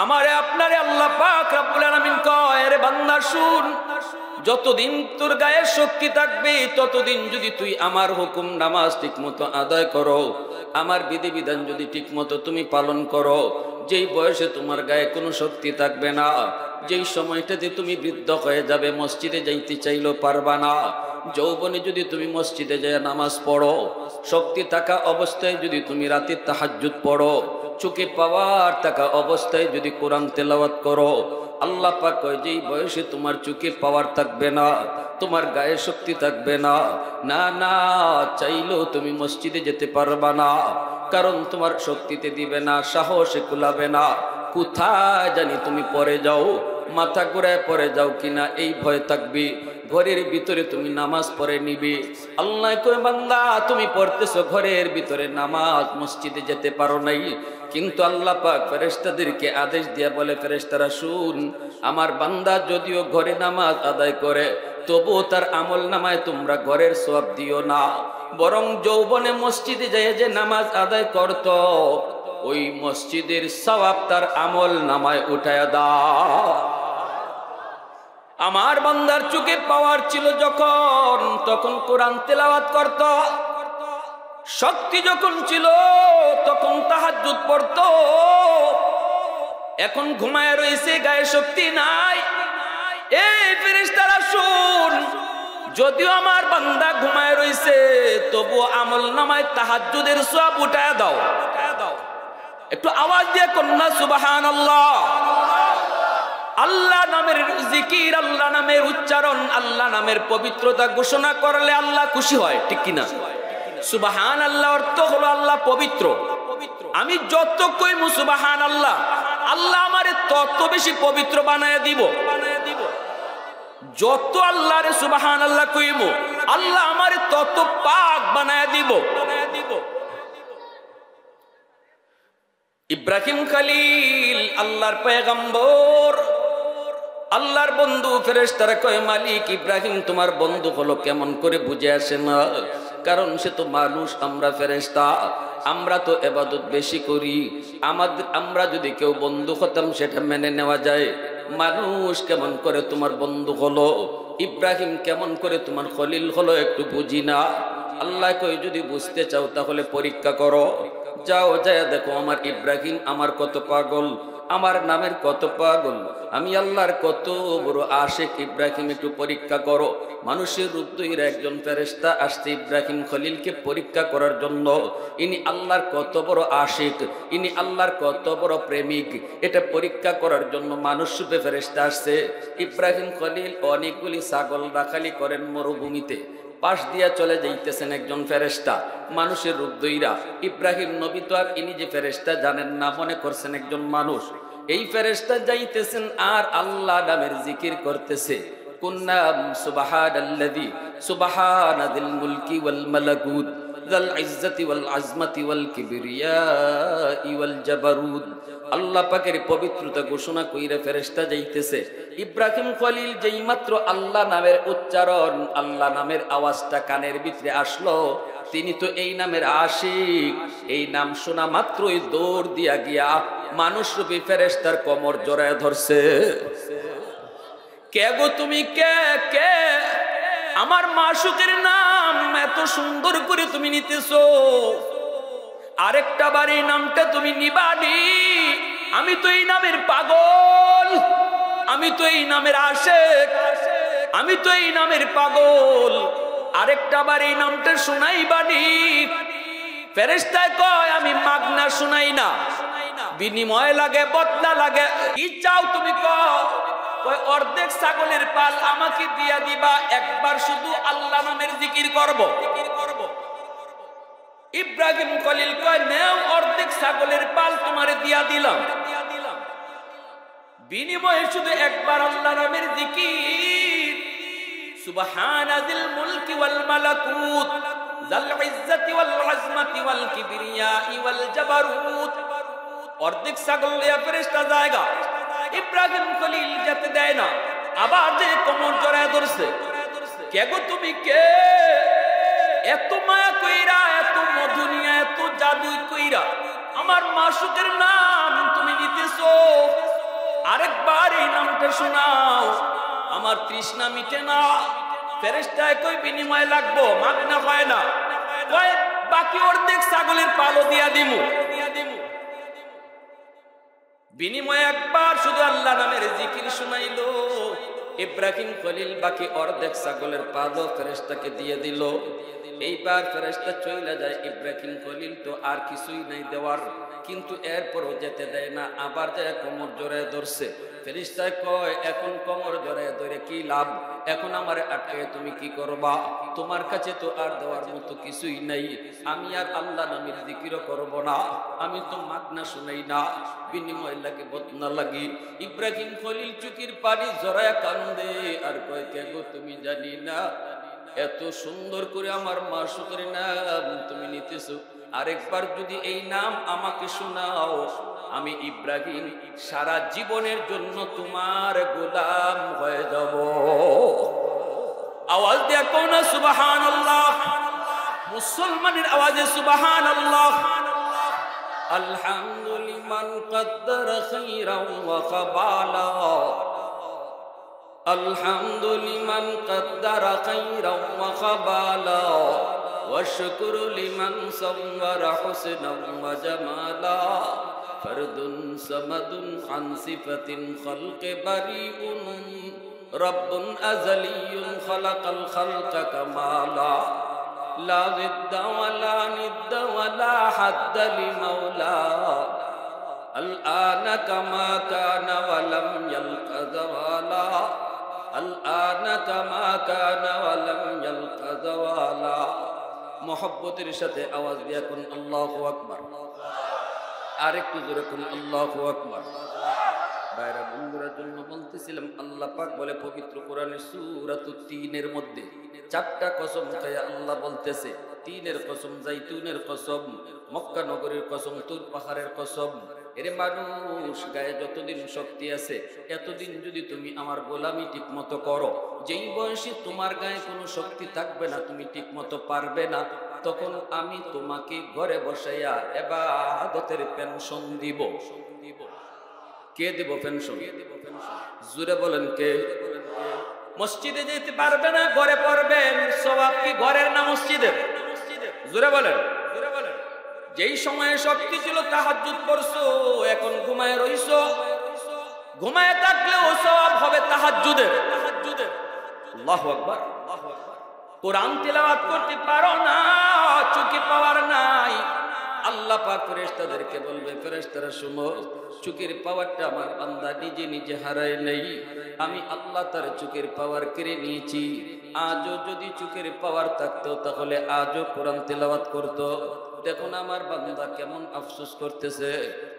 আমারে আপনারে আল্লাহ পাক রব্বুল আলামিন কয়, রে বান্দা শুন, যতদিন তোর গায়ে শক্তি থাকবে ততদিন যদি তুই আমার হুকুম নামাজ ঠিকমতো আদায় করো, আমার বিধিবিধান যদি ঠিকমতো তুমি পালন করো, যেই বয়সে তোমার গায়ে কোনো শক্তি থাকবে না, যেই সময়টাতে তুমি বৃদ্ধ হয়ে যাবে, মসজিদে যাইতে চাইলেও পারবা না, যৌবনে যদি তুমি মসজিদে যায় নামাজ পড়ো, শক্তি থাকা অবস্থায় যদি তুমি রাতে তাহাজ্জুদ পড়ো, চোখে পাওয়ার থাকা অবস্থায় যদি কোরআন তেলাওয়াত করো, আল্লাহ পাক কয় যেই বয়সে তোমার চোখে পাওয়ার থাকবে না, তোমার গায়ে শক্তি থাকবে না, না না চাইলেও তুমি মসজিদে যেতে পারবা না, কারণ তোমার শক্তিতে দিবে না, সাহসে কুলাবে না, কোথায় জানি তুমি পড়ে যাও, মাথা ঘুরায় পড়ে যাও কিনা এই ভয় থাকবে। ঘরের ভিতরে তুমি নামাজ পড়ে নিবে, আল্লাহ কয় বান্দা তুমি পড়তেছো ঘরের ভিতরে নামাজ, মসজিদে যেতে পারো নাই, কিন্তু আল্লাহ পাক ফেরেশতাদেরকে আদেশ দিয়ে বলে, ফেরেশতারা শুন, আমার বান্দা যদিও ঘরে নামাজ আদায় করে তবুও তার আমল নামায় তোমরা ঘরের সওয়াব দিও না, বরং যৌবনে মসজিদে যায় যে নামাজ আদায় করত ওই মসজিদের সওয়াব তার আমল নামায় উঠায়া দাও। আমার বান্দার চোখে পাওয়ার ছিল যখন, তখন কোরআন তেলাওয়াত করত, শক্তি যখন ছিল তখন তাহাজ্জুদ পড়তো, এখন ঘুমায় রয়েছে, গায়ে শক্তি নাই। এই ফেরেশতারা শুন, যদিও আমার বান্দা ঘুমায় রয়েছে তবু আমল নামায় তাহাজ্জুদের সওয়াব উঠায়া দাও। একটু আওয়াজ দিয়ে কন্যা সুবহানাল্লাহ। আল্লাহ নামের জিকির, আল্লাহ নামের উচ্চারণ, আল্লাহ নামের পবিত্রতা ঘোষণা করলে আল্লাহ খুশি হয়, ঠিক কিনা? সুবহানাল্লাহ অর্থ হলো আল্লাহ পবিত্র। আমি যত কইমু সুবহানাল্লাহ, আল্লাহ আমারে তত বেশি পবিত্র বানায় দিব। যত আল্লাহরে সুবহানাল্লাহ কইমু, আল্লাহ আমারে তত পাক বানায় দিব। ইব্রাহিম খলিল আল্লাহর পয়গম্বর, আল্লাহর বন্ধু, ফেরেশতারা কয় মালিক ইব্রাহিম তোমার বন্ধু হলো কেমন করে বুঝে আসে না, কারণ সে তো মানুষ, আমরা ফেরেশতা, আমরা তো ইবাদত বেশি করি, আমরা যদি কেউ বন্ধু হতাম সেটা মেনে নেওয়া যায়, মানুষ কেমন করে তোমার বন্ধু হলো, ইব্রাহিম কেমন করে তোমার খলিল হলো একটু বুঝি না। আল্লাহ কই যদি বুঝতে চাও তাহলে পরীক্ষা করো, যাও যায় দেখো আমার ইব্রাহিম আমার কত পাগল, আমার নামের কত পাগল, আমি আল্লাহর কত বড় আশিক, ইব্রাহিম একটু পরীক্ষা করো। মানুষের রূপ ধরে একজন ফেরেশতা আসছে ইব্রাহিম খলিলকে পরীক্ষা করার জন্য, ইনি আল্লাহর কত বড় আশিক, ইনি আল্লাহর কত বড় প্রেমিক, এটা পরীক্ষা করার জন্য মানুষ রূপে ফেরেশতা আসছে। ইব্রাহিম খলিল অনেকগুলি ছাগল রাখালি করেন মরুভূমিতে, পাশ দিয়া চলে যাইতেছেন একজন ফেরেশতা মানুষের রূপ ধইরা। ইব্রাহিম নবী তো আর ইনি যে ফেরেশতা জানেন না, মনে করছেন একজন মানুষ। এই ফেরেশতা যাইতেছেন আর আল্লাহ নামের জিকির করতেছে, কুন্না সুবহানাল্লাযী সুবহানাদিল মুলকি ওয়াল মালাকুত যাল ইজ্জতি ওয়াল আজমাতি ওয়াল কিবরিয়াই ওয়াল জাবারুত। আল্লাহ পাকের পবিত্রতা ঘোষণা কইরা ফেরেশতা যাইতেছে। ইব্রাহিম খলিল যেই মাত্র আল্লাহ নামের উচ্চারণ, আল্লাহ নামের আওয়াজটা কানের ভিতরে আসলো, তিনি তো এই নামের আশিক, এই নাম শোনা মাত্রই দৌড় দিয়া গিয়া মানুষ রূপী ফেরেশতার কোমর জড়ায় ধরছে। কে গো তুমি, কে কে? আমার মাশুকের নাম এত সুন্দর করে তুমি নিতেছো, আরেকটা বার এই নামটা তুমি নিবানি? আমি তো এই নামের পাগল, আমি তো এই নামের আশিক, আমি তো এই নামের পাগল, আরেকটা বার এই নামটা শুনাইবানি? ফেরেশতায় কয় আমি মাগনা শুনাই না, বিনিময় লাগে, বদলা লাগে, কি চাও তুমি কও? কয় অর্ধেক ছাগলের পাল আমাকে দিয়া দিবা, একবার শুধু আল্লাহ নামের জিকির করব। ইব্রাহিম খলিল কয় নেও, অর্ধেক ছাগলের পাল তোমারে দিয়া দিলাম, বিনিময়ে শুধু একবার আল্লাহ নামের জিকির। সুবহানাদিল মুলকি ওয়াল মালাকুত যাল ইজ্জতি ওয়াল আজমাতি ওয়াল কিবরিয়াই ওয়াল জাবারুত। অর্ধেক ছাগল লিয়া ফেরেশতা জায়গা, ইব্রাহিম খলিল যেতে দেয় না, আবার যে কোমর জড়ায় ধরছে। কে গো তুমি, কে? এত মায়া কইরা, এত মধু নিয়া, এত জাদু কইরা আমার মাশুকের নাম তুমি নিতেছো। পানিটা শোনাও, আমার তৃষ্ণা মিটে না। ফেরেশতায় কই বিনিময় লাগবো, মাগনা হয় না। কয় বাকি অর্ধেক ছাগলের পালও দিয়া দিমু। বিনিময়ে একবার শুধু আল্লাহ নামের জিকির শুনাইলো। ইব্রাহিম খলিল বাকি অর্ধেক ছাগলের পালও ফেরেশতাকে দিয়ে দিল। এইবার ফেরেশতা চলে যায়। ইব্রাহিম খলিল তো আর কিছুই নাই দেওয়ার, কিন্তু এরপরও যেতে দেয় না। আবার যায় কোমর জড়ায় ধরছে। ফেরেশতায় কয় এখন কোমর জড়ায় ধরে কি লাভ, এখন আমারে আটকে তুমি কি করবা? তোমার কাছে তো আর দেওয়ার মতো কিছুই নাই। আমি আর আল্লাহ নামের জিকিরও করব না, আমি তো মাগনা শুনাই না, বিনিময় লাগে বদনা লাগি। ইব্রাহিম খলিল চুকির পানি জড়ায় কান্দে আর কয় কে গো তুমি জানি না এত সুন্দর করে আমার মাসুকের নাম তুমি নিতেছো, আরেকবার যদি এই নাম আমাকে শোনাও, আমি ইব্রাহিম সারা জীবনের জন্য তোমার গোলাম হয়ে যাব। আওয়াজ দিয়া কোন সুবহানাল্লাহ, মুসলমানের আওয়াজে সুবহানাল্লাহ। আলহামদুলিল্লাহ কদ্দার খাইরাও ওয়া খাবালা, আলহামদুলিল্লাহ কদ্দার খাইরাও ওয়া খাবালা, والشكر لمن صور حسنا وجمالا، فرد صمد عن صفة الخلق بريء، رب أزلي خلق الخلق كمالا، لا ضد ولا ند ولا حد لمولى، الآن كما كان ولم يلق زوالا، الآن كما كان ولم يلق زوالا। মোহব্বতের সাথে আওয়াজ দিয়া কোন আল্লাহু আকবার, আরেকটু জোরে কোন আল্লাহু আকবার। ভাইরা বন্ধুরা জন্য বলতেছিলাম, আল্লাহ পাক বলে পবিত্র কোরআনের সূরাতুত তিনের মধ্যে চারটা কসম খায়া আল্লাহ বলতেছে, তিনের কসম, জাইতুনের কসম, মক্কা নগরীর কসম, তুর পাহাড়ের কসম। এরে মানুষ, গায়ে যতদিন শক্তি আছে এতদিন যদি তুমি আমার গোলামি ঠিক মতো করো, যেই বয়সে তোমার গায়ে কোনো শক্তি থাকবে না, তুমি ঠিক মতো পারবে না, তখন আমি তোমাকে ঘরে বসাইয়া ইবাদতের পেনশন দিব। কে দিব পেনশন? জোরে বলেন কে? মসজিদে যেতে পারবে না, ঘরে পড়বেন। সওয়াব কি ঘরের না মসজিদের? জোরে বলেন। যেই সময়ে শক্তি ছিল তাহাজ্জুদ পড়ছো, এখন ঘুমায় রইছো। ঘুমায় থাকলেও সওয়াব হবে তাহাজ্জুদের। আল্লাহু আকবার। কোরআন তিলাওয়াত করতে পারো না, চোখে পাওয়ার নাই, আল্লাহ পাক ফেরেশতাদেরকে বলবে, ফেরেশতারা শুনো, চোখের পাওয়ারটা আমার বান্দা নিজে নিজে হারায় নেই, আমি আল্লাহ তার চোখের পাওয়ার কেড়ে নিয়েছি। আজও যদি চোখের পাওয়ার থাকতো তাহলে আজও কোরআন তিলাওয়াত করতো। দেখুন আমার বান্দা কেমন আফসোস করতেছে,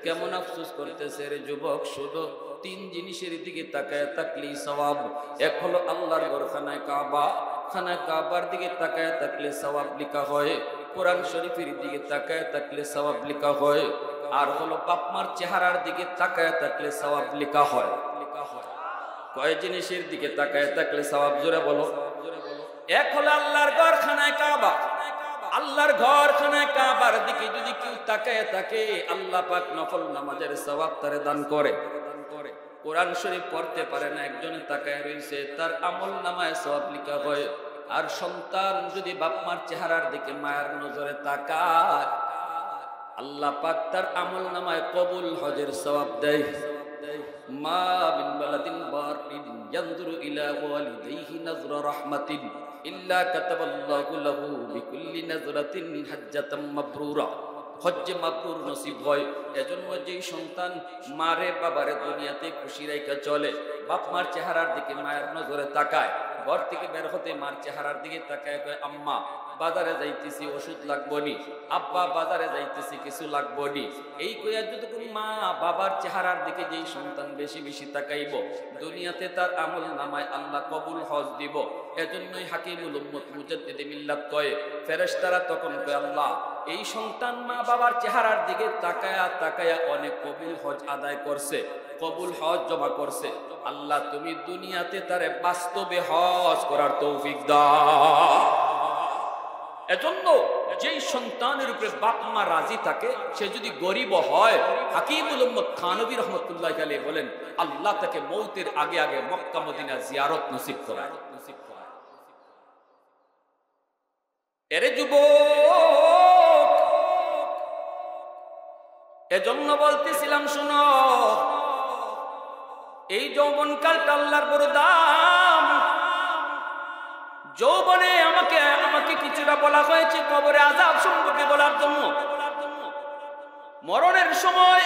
কেমন আফসোস করতেছে। রে যুবক, শুধু তিন জিনিসের দিকে তাকায় থাকলেই সওয়াব। এক হলো আল্লাহর ঘর খানায় কাবা, খানায় কাবার দিকে তাকায় থাকলে সওয়াব লেখা হয়। কোরআন শরীফের দিকে তাকায় থাকলে সওয়াব লেখা হয়। আর হলো বাপ মার চেহারার দিকে তাকায় থাকলে সওয়াব লেখা হয়। কয় জিনিসের দিকে তাকায় থাকলে সওয়াব? জোরে বলো। এক হলো আল্লাহর ঘর খানায় কাবা। আল্লাহর ঘর খানায় কাবার দিকে যদি কেউ তাকায় থাকে, আল্লাহ পাক নফল নামাজের সওয়াব তারে দান করে। কোরআন শরীফ পড়তে পারে না, একজনে তাকায় রইছে, তার আমল নামায় সওয়াব লেখা হয়। আর সন্তান যদি বাপ মার চেহারার দিকে মায়ের নজরে তাকায়, আল্লাহ পাক তার আমল নামায় কবুল হজের সওয়াব দেয়। মা বিন বালাদিন বারিন ইয়ানজুরু ইলা ওয়ালিদাইহি নাজরা রাহমাতিন ইল্লা কাতাবাল্লাহু লাহু বিকুল্লি নাজরাতিন হাজ্জাতাম মাবরুরা। হজ্জে মাবরুর নসিব হয়। এজন্য যেই সন্তান মারে বাবারে দুনিয়াতে খুশি রাইখা চলে, বাপ মার চেহারার দিকে মায়ের নজরে তাকায়, ঘর থেকে বের হতে মার চেহারার দিকে তাকায়, কয় আম্মা বাজারে যাইতেছি ওষুধ লাগবো নি, আব্বা বাজারে যাইতেছি কিছু লাগবো নি, এই কইয়া যতক্ষণ মা বাবার চেহারার দিকে যেই সন্তান বেশি বেশি তাকাইব, দুনিয়াতে তার আমল নামায় আল্লাহ কবুল হজ দিব। এজন্যই হাকিমুল উম্মত মুজাদ্দিদে মিল্লাত কয়, ফেরেশতারা তখন কয়, আল্লাহ এই সন্তান মা বাবার চেহারার দিকে তাকায়া তাকায়া অনেক কবুল হজ আদায় করছে, কবুল হজ জমা করছে, আল্লাহ তুমি দুনিয়াতে তারে বাস্তবে হজ করার তৌফিক দাও। এজন্য যেই সন্তানের উপরে বাপ মা রাজি থাকে, সে যদি গরিব হয়, হাকিমুল উম্মত থানভী রহমতুল্লাহ আলাইহি বলেন, আল্লাহ তাকে মৌতের আগে আগে মক্কা মদিনা জিয়ারত নসিব করায়। এরে যুবক, এজন্য বলতেছিলাম, শোনো, এই যৌবনকালটা আল্লাহর বড় দাম। যৌবনে আমাকে কিছুটা বলা হয়েছে কবরে আযাব সম্পর্কে বলার জন্য। মরণের সময়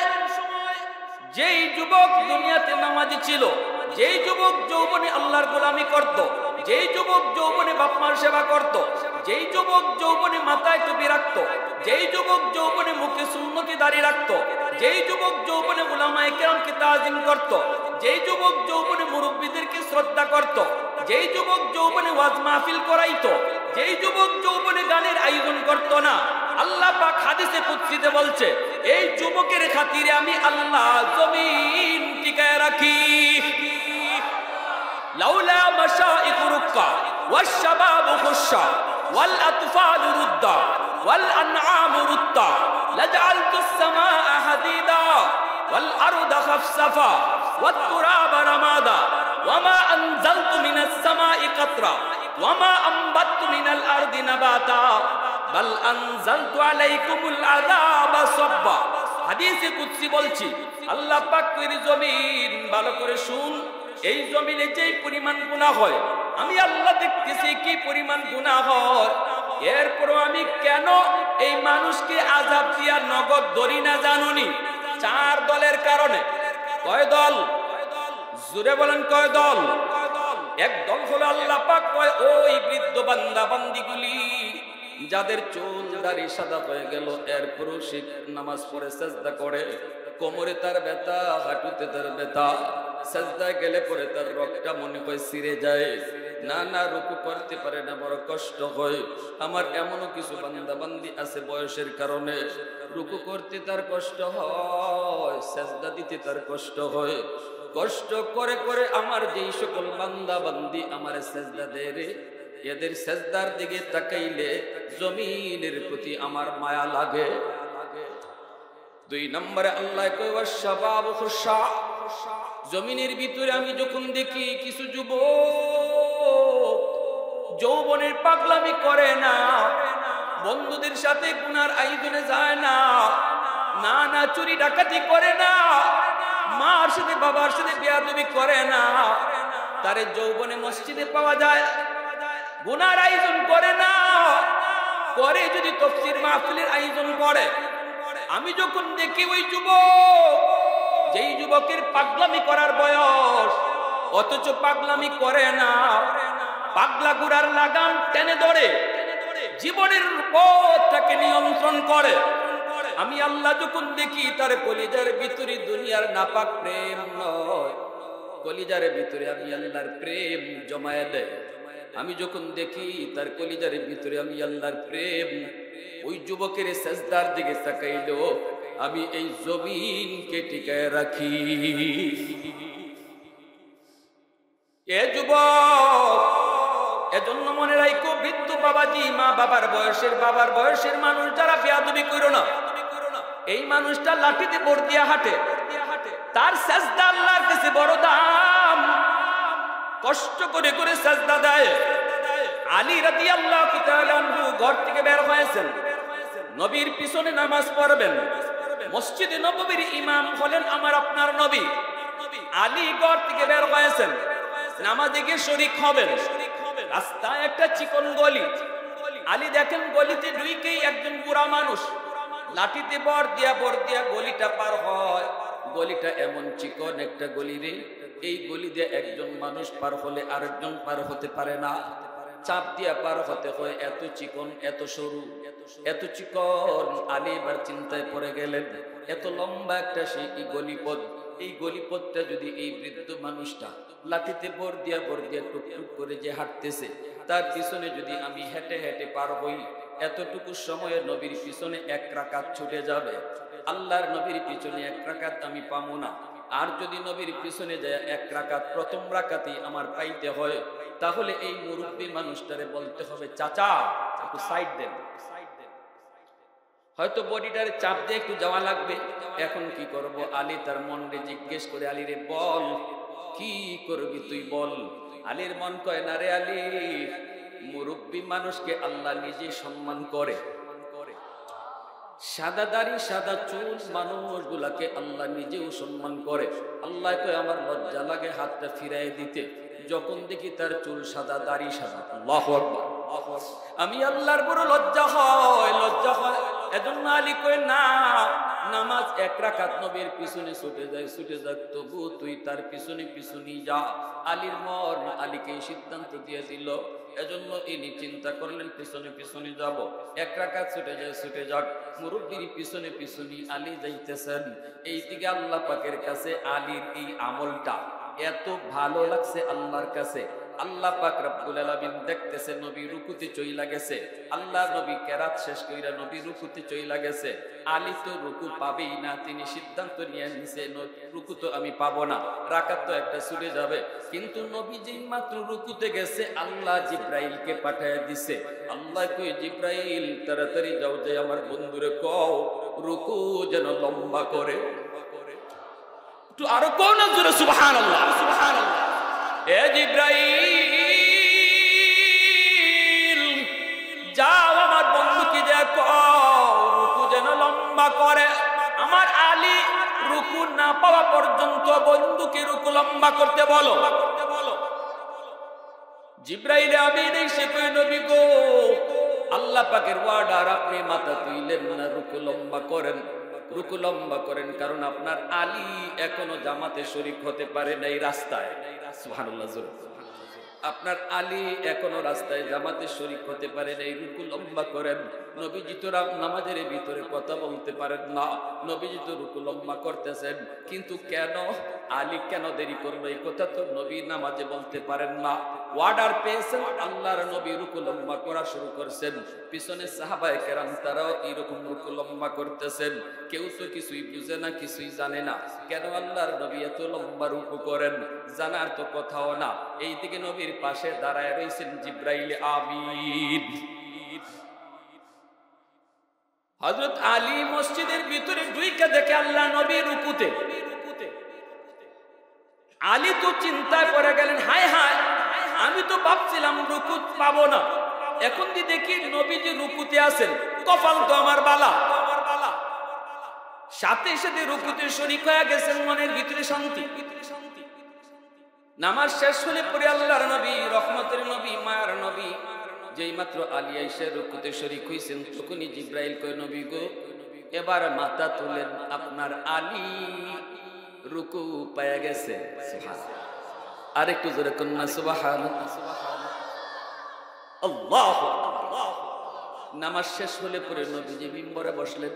যেই যুবক দুনিয়াতে নামাজি ছিল, যেই যুবক যৌবনে আল্লাহর গোলামি করত, যেই যুবক যৌবনে বাপ মার সেবা করত, যেই যুবক যৌবনে মাথায় টুপি রাখত, যেই যুবক যৌবনে মুখে সুন্নতি দাঁড়িয়ে রাখত, যেই যুবক যৌবনে উলামায়ে কেরামকে তাজিম করত, যেই যুবক যৌবনে মুরব্বিদেরকে শ্রদ্ধা করত, যেই যুবক যৌবনে ওয়াজ মাহফিল করাইতো, যেই যুবক যৌবনে গানের আয়োজন করত না, আল্লাহ পাক হাদিসে কুদসিতে বলছে, এই যুবকের খাতিরে আমি আল্লাহ জমিন টিকায় রাখি। লাউলা মাশাইখু রুক্কা ওয়াশ শাবাবু খুশা ওয়াল আতফালু রুদ্দা ওয়াল আনআমু রুত্তা লাজআলতুস সামাআ হাদিদা ওয়াল আরদা খাফসাফা ওয়াত তুরাবা রামাদা ওয়ামা আনজালতু মিনাস সামাই কাতরা ওয়ামা আনবাততু মিনাল আরদি নাবাতা বাল আনজালতু আলাইকুমুল আযাবা সাব্বা। হাদিসে কুদসি বলছি, আল্লাহ পাক এর জমিন, ভালো করে শুন, এই জমিনে যেই পরিমাণ গুনাহ হয়, আমি আল্লাহ দেখতেছি কি পরিমাণ গুনাহ হয়। এরপরও আমি কেন এই মানুষকে আযাব দিয়া নগদ ধরি না জানুনি? 4 দলের কারণে। কয় দল? জোরে বলেন, কয় দল? এক দল হলো আল্লাহ পাক কয়, ওই বৃদ্ধ বান্দা বান্দিগুলি যাদের চুল দাড়ি সাদা হয়ে গেল, এরপরও সে নামাজ পড়ে সেজদা করে, কোমরে তার ব্যথা, হাঁটুতে তার ব্যথা, সেজদায় গেলে পরে তার রগটা মনে হয় ছিঁড়ে যায়, না রুকু করতে পারে না, বড় কষ্ট হয়। আমার এমনও কিছু বান্দা বান্দি আছে বয়সের কারণে রুকু করতে তার কষ্ট হয়, সেজদা দিতে তার কষ্ট হয়। কষ্ট করে করে আমার যেই সকল বান্দা বান্দি আমার সেজদা দেয়, এদের সেজদার দিকে তাকাইলে জমিনের প্রতি আমার মায়া লাগে। 2 নম্বরে আল্লাহ কয় ওয়াশাবাবু খুশা, জমিনের ভিতরে আমি যখন দেখি কিছু যুবক যৌবনের পাগলামি করে না, বন্ধুদের সাথে গুনার আয়োজনে যায় না, না চুরি ডাকাতি করে না, মার সাথে বাবার সাথে বেয়াদবি করে না, তারে যৌবনে মসজিদে পাওয়া যায়, গুনার আয়োজন করে না, করে যদি তাফসীর মাহফিলের আয়োজন করে। আমি যখন দেখি ওই যুবক, যেই যুবকের পাগলামি করার বয়স, অথচ পাগলামি করে না, পাগলা গুড়ার লাগাম টেনে ধরে জীবনের পথটাকে নিয়ন্ত্রণ করে, আমি আল্লাহ যখন দেখি তার কলিজার ভিতরে দুনিয়ার নাপাক প্রেম নয়, কলিজার ভিতরে আমি আল্লাহর প্রেম জমায়ে দেয়। আমি যখন দেখি তার কলিজার ভিতরে আমি আল্লাহর প্রেম, ওই যুবকের সেজদার দিকে তাকাইলো আমি এই জমিনকে টিকায় রাখি। এ যুবক, এজন্য মনে রাখো, বৃদ্ধ বাবাজি, মা বাবার বয়সের মানুষ যারা বেয়াদবি করো না, এই মানুষটা লাঠিতে ভর দিয়া হাঁটে, তার সেজদা আল্লাহর কাছে বড় দাম, কষ্ট করে করে সেজদা দেয়। আলী রাদিয়াল্লাহু তাআলা আনহু ঘর থেকে বের হয়েছেন, নবীর পিছনে নামাজ পড়বেন, মসজিদে নববীর ইমাম হলেন আমার আপনার নবী। আলী ঘর থেকে বের হয়েছেন, নামাজে গিয়ে শরীক হবেন। রাস্তায় একটা চিকন গলি, আলী দেখেন গলিতে ঢুকেই একজন বুড়া মানুষ লাঠিতে বর দিয়া গলিটা পার হয়। গলিটা এমন চিকন একটা গলি রে, এই গলি দিয়ে একজন মানুষ পার হলে আরেকজন পার হতে পারে না, চাপ দিয়া পার হতে হয়, এত চিকন, এত সরু, এত চিকন। আলী এবার চিন্তায় পড়ে গেলেন, এত লম্বা একটা সেই গলিপথ, এই গলিপথটা যদি এই বৃদ্ধ মানুষটা লাঠিতে বর দিয়া টুকটুক করে যে হাঁটতেছে, তার পিছনে যদি আমি হেঁটে হেঁটে পার হই, এতটুকু সময়ে নবীর পিছনে 1 রাকাত ছুটে যাবে, আল্লাহর নবীর পিছনে 1 রাকাত আমি পাবো না। আর যদি নবীর পিছনে যায় এক রাকাত, প্রথম রাকাতই আমার পাইতে হয়, তাহলে এই মুরব্বী মানুষটারে বলতে হবে, চাচা একটু সাইড দেন। হয়তো বডিটারে চাপ দিয়ে একটু যাওয়া লাগবে। এখন কি করব? আলী তার মনরে জিজ্ঞেস করে, আলী রে বল, কি করবি তুই বল। আলীর মন কয়, না রে আলী, মুরব্বী মানুষকে আল্লাহ নিজে সম্মান করে। সাদা দাড়ি সাদা চুল মানুষগুলাকে আল্লাহ নিজেও সম্মান করে। আল্লাহ কয়, আমার লজ্জা লাগে হাতটা ফিরাই দিতে যখন দেখি তার চুল সাদা দাড়ি সাদা। আল্লাহু আকবার। আমি আল্লাহর বড় লজ্জা হয়, লজ্জা হয়। এজন্য আলী কয়, না, নামাজ এক রাকাত নবীর পিছনে ছুটে যায়, ছুটে যাক, তবু তুই তার পিছনে পিছনে যা। আলীর মন আলীকে সিদ্ধান্ত দিয়ে দিল। এজন্য ইনি চিন্তা করলেন, পিছনে পিছনে যাব, এক রাকাত ছুটে যায়, ছুটে যাক। মুরব্বির পিছনে পিছনে আলী যাইতেছেন। এইদিকে আল্লাহ পাকের কাছে আলীর এই আমলটা এত ভালো লাগছে আল্লাহর কাছে। আল্লাহ পাক রব্বুল আলামিন দেখতেছে নবী রুকুতে চইলা গেছে। আল্লাহ নবী কেরাত শেষ কইরা নবী রুকুতে চইলা গেছে। আলী তো রুকু পাবেই না, তিনি সিদ্ধান্ত নিয়ে নিছে রুকু তো আমি পাবো না, রাকাত তো একটা ছুটে যাবে। কিন্তু নবী যেই মাত্র রুকুতে গেছে, আল্লাহ জিব্রাইলকে পাঠায় দিছে। আল্লাহ কই, জিব্রাইল তাড়াতাড়ি যাও, যে আমার বন্ধুরে কও রুকু যেন লম্বা করে। একটু আরো কোন জোরে সুবহানাল্লাহ, সুবহানাল্লাহ। এ জিব্রাইল, যাও আমার বন্ধুকে দেখো রুকু যেন লম্বা করে। আমার আলী রুকু না পাওয়া পর্যন্ত বন্ধুকে রুকু লম্বা করতে বলো। জিব্রাইল আমিন এসে কই, নবী গো, আল্লাহ পাকের ওয়ার্ডার, আপনি মাথা তুইলেন না, রুকু লম্বা করেন, রুকু লম্বা করেন, কারণ আপনার আলী এখনো জামাতে শরীক হতে পারে নাই রাস্তায়। সুবহানাল্লাহ। আপনার আলী এখনো রাস্তায় জামাতে শরীক হতে পারে নাই, রুকু লম্বা করেন। নবীজি তো নামাজের ভিতরে কথা বলতে পারেন না, নবীজি তো রুকু লম্বা করতেছেন, কিন্তু কেন আলী কেন দেরি করলো এই কথা তো নবী নামাজে বলতে পারেন না। ওয়ার্ডার পেয়েছেন, আল্লাহর নবী রুকু লম্বা করা শুরু করছেন। পিছনে সাহাবায়ে কেরাম তারাও এরকম রুকু লম্বা করতেছেন। কেউ তো কিছুই বুঝে না, কিছুই জানে না, কেন আল্লাহর নবী এত লম্বা রুকু করেন, জানার তো কথাও না। এইদিকে নবীর পাশে দাঁড়ায় রয়েছেন জিব্রাইল আমিন। হযরত আলী মসজিদের ভিতরে ঢুইকা দেখে আল্লাহ নবী রুকুতে। আলী তো চিন্তায় পড়ে গেলেন, হায় হায়, আমি তো ভাবছিলাম রুকু পাবো না, এখন যে দেখি নবীজি রুকুতে আছেন, কপাল তো আমার বালা। সাথে সাথে রুকুতে শরীক হয়ে গেছেন, মনের ভিতরে শান্তি। নামাজ শেষ হলে পরে আল্লাহর নবী, রহমতের নবী, মায়ার নবী, যেই মাত্র আলী আইসা রুকুতে শরীক হইছেন, তখনই জিব্রাইল কয়, নবী গো, এবার মাথা তুলেন, আপনার আলী রুকু পায়া গেছে। আর একটু জোরে কন্যা সুবহানাল্লাহ, আল্লাহু আকবার। নামাজ শেষ হলে পরে নবীজি মিম্বরে বসলেন।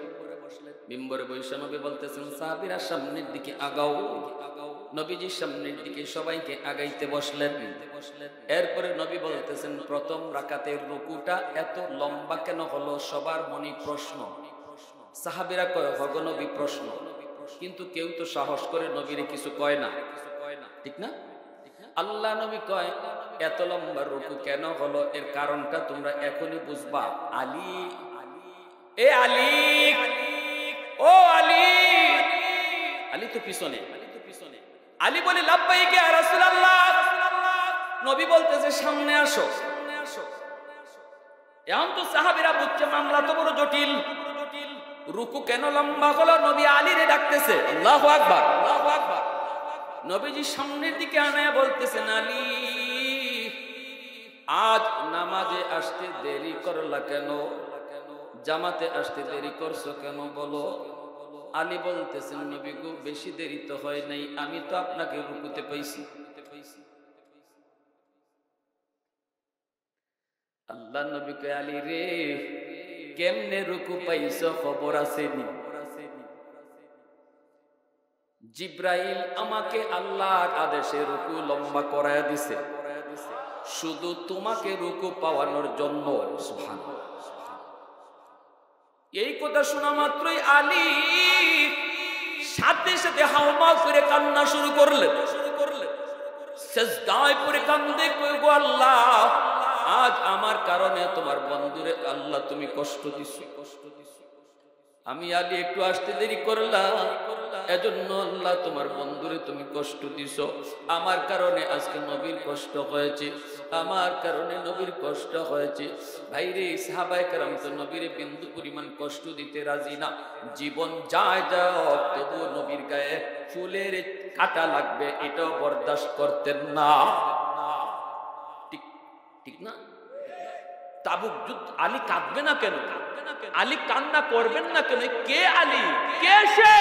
মিম্বরে বসে নবী বলতেছেন, সাহাবীরা সামনের দিকে আগাও। নবীজির সামনের দিকে সবাইকে আগাইতে বসলেন। এরপরে নবী বলতেছেন, প্রথম রাকাতের রুকুটা এত লম্বা কেন হলো? সবার মনে প্রশ্ন। সাহাবীরা কয়, হগ নবী প্রশ্ন, কিন্তু কেউ তো সাহস করে নবীরে কিছু কয় না, ঠিক না? আল্লাহ নবী কয়, এত লম্বা রুকু কেন হলো, এর কারণটা তোমরা এখনই বুঝবা। আলী, এ আলী, ও আলী। আলী তো পিছনে। আলী বলে, লাব্বাইক ইয়া রাসূলুল্লাহ। নবী বলতেছে, সামনে আসো। এখন তো সাহাবীরা বুঝছে মামলা তো বড় জটিল। রুকু কেন লম্বা হলো? নবী আলীরে ডাকতেছে। আল্লাহু আকবার, আল্লাহু আকবার। নবীজি সামনের দিকে আনায় বলতেছেন, আলী, আজ নামাজে আসতে দেরি করলা কেন? জামাতে আসতে দেরি করছো কেন বলো? আলী বলতেছেন, নবী গো, বেশি দেরি তো হয় নাই, আমি তো আপনাকে রুকুতে পাইছি। আল্লাহ নবী কয়, আলী রে, কেমনে রুকু পাইছো খবর আসেনি? জিব্রাইল আমাকে আল্লাহর আদেশে রুকু লম্বা করায়া দিছে, শুধু তোমাকে রুকু পাওয়ানোর জন্য। সুবহানাল্লাহ। এই কথা শোনা মাত্রই আলী সাথে সাথে হাওমাও করে কান্না শুরু করলেন। সিজদায় পড়ে কান্দে কই গো আল্লাহ, আজ আমার কারণে তোমার বন্ধুরে আল্লাহ তুমি কষ্ট দিছো। আমি আলী একটু আসতে দেরি করলাম, এজন্য আল্লাহ তোমার বন্ধুরে তুমি কষ্ট দিছো। আমার কারণে আজকে নবীর কষ্ট হয়েছে, আমার কারণে নবীর কষ্ট হয়েছে। ভাইরে, সাহাবায়ে কেরাম তো নবীর বিন্দু পরিমাণ কষ্ট দিতে রাজি না। জীবন যায় যাও, তবু নবীর গায়ে ফুলের কাঁটা লাগবে এটাও বরদাস্ত করতেন না। ঠিক ঠিক না? তাবুক যুদ্ধ আলী কাঁদবে না কেন? আলী কান্না করবেন না কেন? কে আলী? কে সে?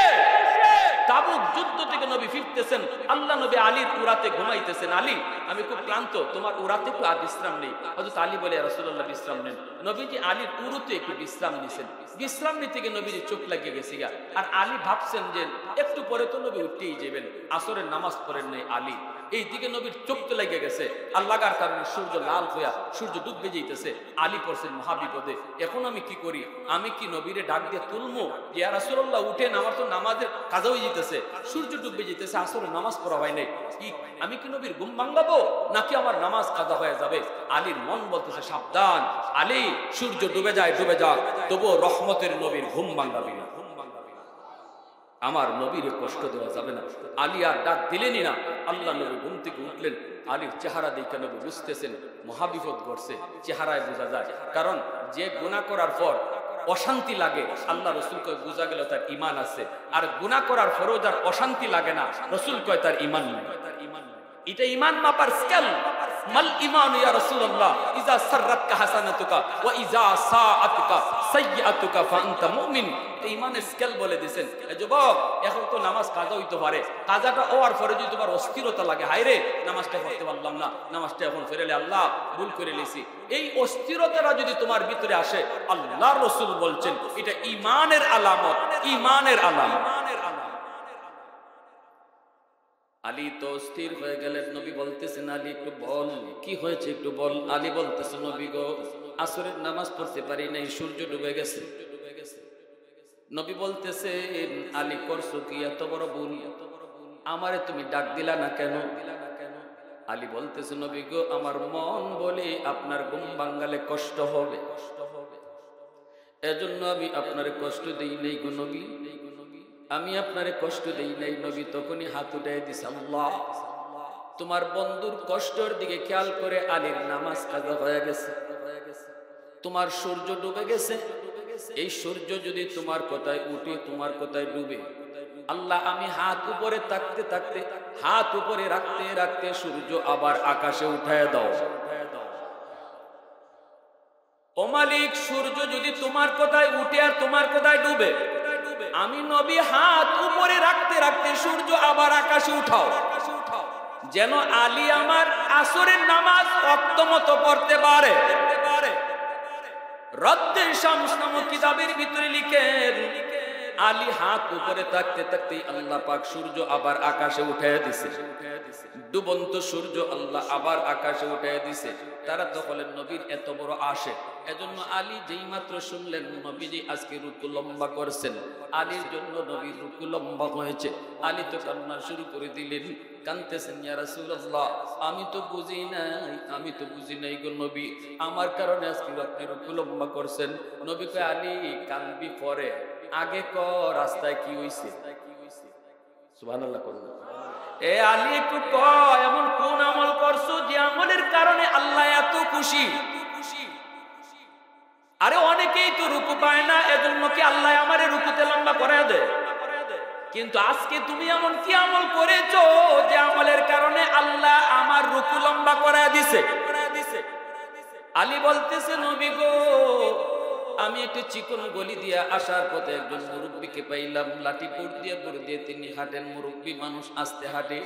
তাবুক যুদ্ধ থেকে নবী ফিরতেছেন, আল্লাহ নবী আলীর উরাতে ঘুমাইতেছেন। আলী, আমি খুব ক্লান্ত, তোমার উরাতে একটু বিশ্রাম নেই। হযরত আলী বলে, রাসূলুল্লাহ বিশ্রাম নেন। নবীজি আলীর উরুতে একটু বিশ্রাম নিছেন। বিশ্রাম নিতে গিয়ে নবীজি চোখ লাগিয়ে গেছে গা। আর আলী ভাবছেন যে একটু পরে তো নবী উঠতেই যাবেন, আসরের নামাজ পড়েন নাই আলী। এই দিকে নবীর চোখ তো লেগে গেছে, আর লাগার কারণে সূর্য লাল হইয়া সূর্য ডুববে যাইতেছে। আলী পড়ছেন মহাবিপদে, এখন আমি কি করি? আমি কি নবীরে ডাক দিয়ে তুলমু, ইয়া রাসূলুল্লাহ উঠেন, আমার তো নামাজের কাজা হয়ে যেতেছে, সূর্য ডুববে যেতেছে, আসরে নামাজ পড়া হয় নাই, কি আমি কি নবীর ঘুম ভাঙাবো নাকি আমার নামাজ কাজা হয়ে যাবে? আলীর মন বলতেছে সাবধান আলী, সূর্য ডুবে যায় ডুবে যাক, তবুও রহমতের নবীর ঘুম ভাঙাবি না, আমার নবীর কষ্ট দেওয়া যাবে না। আলী আর ডাক দিলেনই না। আল্লাহ নবী ঘুম থেকে উঠলেন, আলীর চেহারা দেখে নবী বুঝতেছেন মহাবিপদ ঘটছে। চেহারায় বোঝা যায়, কারণ যে গুনাহ করার পর অশান্তি লাগে, আল্লাহ রসুল কয় বোঝা গেল তার ঈমান আছে। আর গুনাহ করার পরও যার অশান্তি লাগে না, রসুল কয় তার ঈমান নেই। এটা ঈমান মাপার স্কেল। মাল ঈমান ইয়া রাসূলুল্লাহ, ইজা সাররাতকা হাসানাতুকা ওয়া ইজা সাআতুকা সাইয়্যাতুকা ফাআনতা মুমিন। ঈমানের স্কেল বলে দিয়েছেন। যুবক, এখন তো নামাজ কাজা হইতে পারে, কাজাটা হওয়ার পরে যদি তোমার অস্থিরতা লাগে, হায় রে নামাজটা পড়তে পারলাম না, নামাজটা এখন ফেরেলে আল্লাহ ভুল করে নিয়েছি, এই অস্থিরতাটা যদি তোমার ভিতরে আসে, আল্লাহর রাসূল বলছেন এটা ঈমানের আলামত, ঈমানের আলামত। আলী তো স্থির হয়ে গেলেন। নবী বলতেছেন, আলী একটু বল কি হয়েছে, একটু বল। আলী বলতেছে, নবী গো, আসরের নামাজ পড়তে পারি নাই, সূর্য ডুবে গেছে। নবী বলতেছেন, আলী করছো কি এত বড় ভুল, আমারে তুমি ডাক দিলা না কেন? আলী বলতেছে, নবী গো, আমার মন বলে আপনার ঘুম ভাঙালে কষ্ট হবে, এজন্য আমি আপনারে কষ্ট দেই নাই গো নবী, আমি আপনারে কষ্ট দেই নাই। নবী তখনই হাত উঠায় দিছে, আল্লাহ তোমার বন্ধুর কষ্টের দিকে খেয়াল করে আলীর নামাজ কাজা হয়ে গেছে, তোমার সূর্য ডুবে গেছে, এই সূর্য যদি তোমার কথায় উঠে, তোমার কথায় ডুবে, আল্লাহ আমি হাত উপরে থাকতে থাকতে, হাত উপরে রাখতে রাখতে সূর্য আবার আকাশে উঠায় দাও। ও মালিক, সূর্য যদি তোমার কথায় উঠে আর তোমার কথায় ডুবে, আমি নবী হাত উপরে রাখতে রাখতে সূর্য আবার আকাশে উঠাও, যেন আলী আমার আসরের নামাজ ওয়াক্ত মতো পড়তে পারে। রদ্দে শামস নামক কিতাবের ভিতরে লিখেন, আলী হাত উপরে থাকতে থাকতে আল্লাহ পাক সূর্য আবার আকাশে উঠায় দিছে, ডুবন্ত সূর্য আল্লাহ আবার আকাশে উঠায় দিছে। তারা তো বলেন নবীর এত বড় আসে, এজন্য আলী যেই মাত্র শুনলেন নবীজি আজকে রুকু লম্বা করছেন, আলীর জন্য নবীর রুকু লম্বা হয়েছে, আলী তো কান্না শুরু করে দিলেন, কাঁদতেছেন, ইয়া রাসূলুল্লাহ আমি তো বুঝি নাই, আমি তো বুঝি নাই গো নবী, আমার কারণে আজকে আপনি রুকু লম্বা করছেন। নবী কয়, আলী কাঁদবি পরে, আগে ক রাস্তায় কি হইছে। সুবহানাল্লাহ করুন। এ আলী একটু ক, এমন কোন আমল করছো যে আমলের কারণে আল্লাহ এত খুশি? আরে অনেকেই তো রুকু পায় না, এজন্য কি আল্লাহ আমারে রুকুতে লম্বা করে দেয়? কিন্তু আজকে তুমি এমন কি আমল করেছো যে আমলের কারণে আল্লাহ আমার রুকু লম্বা করে দিছে? আলী বলতেছে, নবী গো, আমি একটু চিকন গলি দিয়ে আসার পথে একজন মুরব্বীকে পাইলাম, লাঠি পুর দিয়ে তিনি হাঁটেন, মুরব্বী মানুষ আস্তে হাঁটে।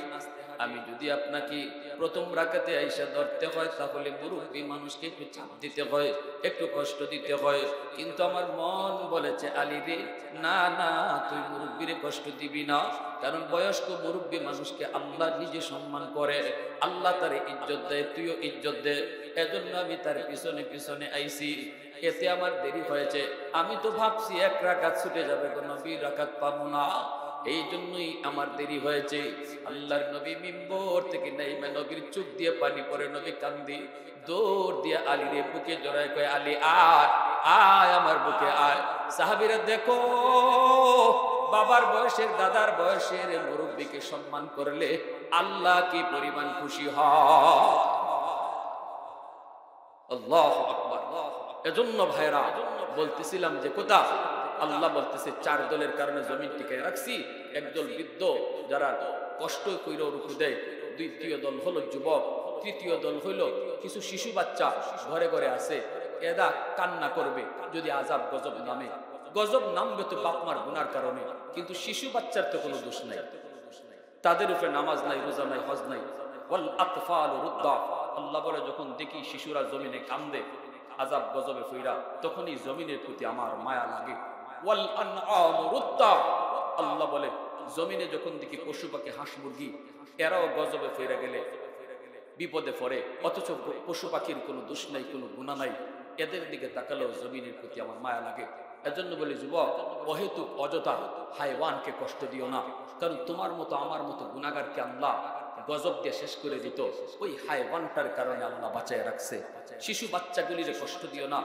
আমি যদি আপনাকে প্রথম রাকাতে আইসা ধরতে হয়, তাহলে মুরব্বী মানুষকে একটু চাপ দিতে হয়, একটু কষ্ট দিতে হয়, কিন্তু আমার মন বলেছে, আলী রে না না, তুই মুরব্বীরে কষ্ট দিবি না, কারণ বয়স্ক মুরব্বী মানুষকে আল্লাহ নিজে সম্মান করে, আল্লাহ তার ইজ্জত দেয়, তুইও ইজ্জত দে, এজন্য আমি তার পিছনে পিছনে আইছি। এতে আমার দেরি হয়েছে, আমি তো ভাবছি এক রাকাত ছুটে যাবে, কোনো 2 রাকাত পাবো না, এই জন্যই আমার দেরি হয়েছে। আল্লাহর নবী মিম্বর থেকে নাইমা নবীর চোখ দিয়ে পানি পড়ে, নবী কান্দি, দৌড় দিয়ে আলীর বুকে জড়ায় কয়, আলী আয় আয় আমার বুকে আয়। সাহাবীরা দেখো বাবার বয়সের দাদার বয়সের মুরব্বীকে সম্মান করলে আল্লাহ কি পরিমাণ খুশি হয়। আল্লাহু আকবার। এজন্য ভাইরা বলতেছিলাম যে কথা আল্লাহ বলতেছে 4 দলের কারণে জমিন টিকায় রাখছি। একদল বৃদ্ধ যারা কষ্ট কইরা রুকু দেয়, দ্বিতীয় দল হলো যুবক, তৃতীয় দল হইল কিছু শিশু বাচ্চা ঘরে ঘরে আছে, এরা কান্না করবে যদি আযাব গজব নামে। গজব নামবে তো বাপমার গুনার কারণে, কিন্তু শিশু বাচ্চার তো কোনো দোষ নাই, তাদের উপরে নামাজ নাই, রোজা নাই, হজ নাই। ওয়াল আতফালু রুদ্দা, আল্লাহ বলে যখন দেখি শিশুরা জমিনে কান্দে আযাব গজবে ফিরা, তখনই জমিনের প্রতি আমার মায়া লাগে। ওয়াল আনআমু রুদ্দা, আল্লাহ বলে জমিনে যখন দেখি পশু পাখি হাঁস মুরগি এরাও গজবে ফিরে গেলে বিপদে পড়ে, অথচ পশু পাখির কোনো দোষ নাই, কোনো গুনাহ নাই, এদের দিকে তাকালেও জমিনের প্রতি আমার মায়া লাগে। এজন্য বলি যুবক, অহেতুক অযথা হাইওয়ানকে কষ্ট দিও না, কারণ তোমার মতো আমার মতো গুনাহগারকে আল্লাহ গজব দিয়ে শেষ করে দিত, ওই হাইওয়ানটার কারণে আল্লাহ বাঁচায় রাখছে। শিশু বাচ্চাগুলির কষ্ট দিও না।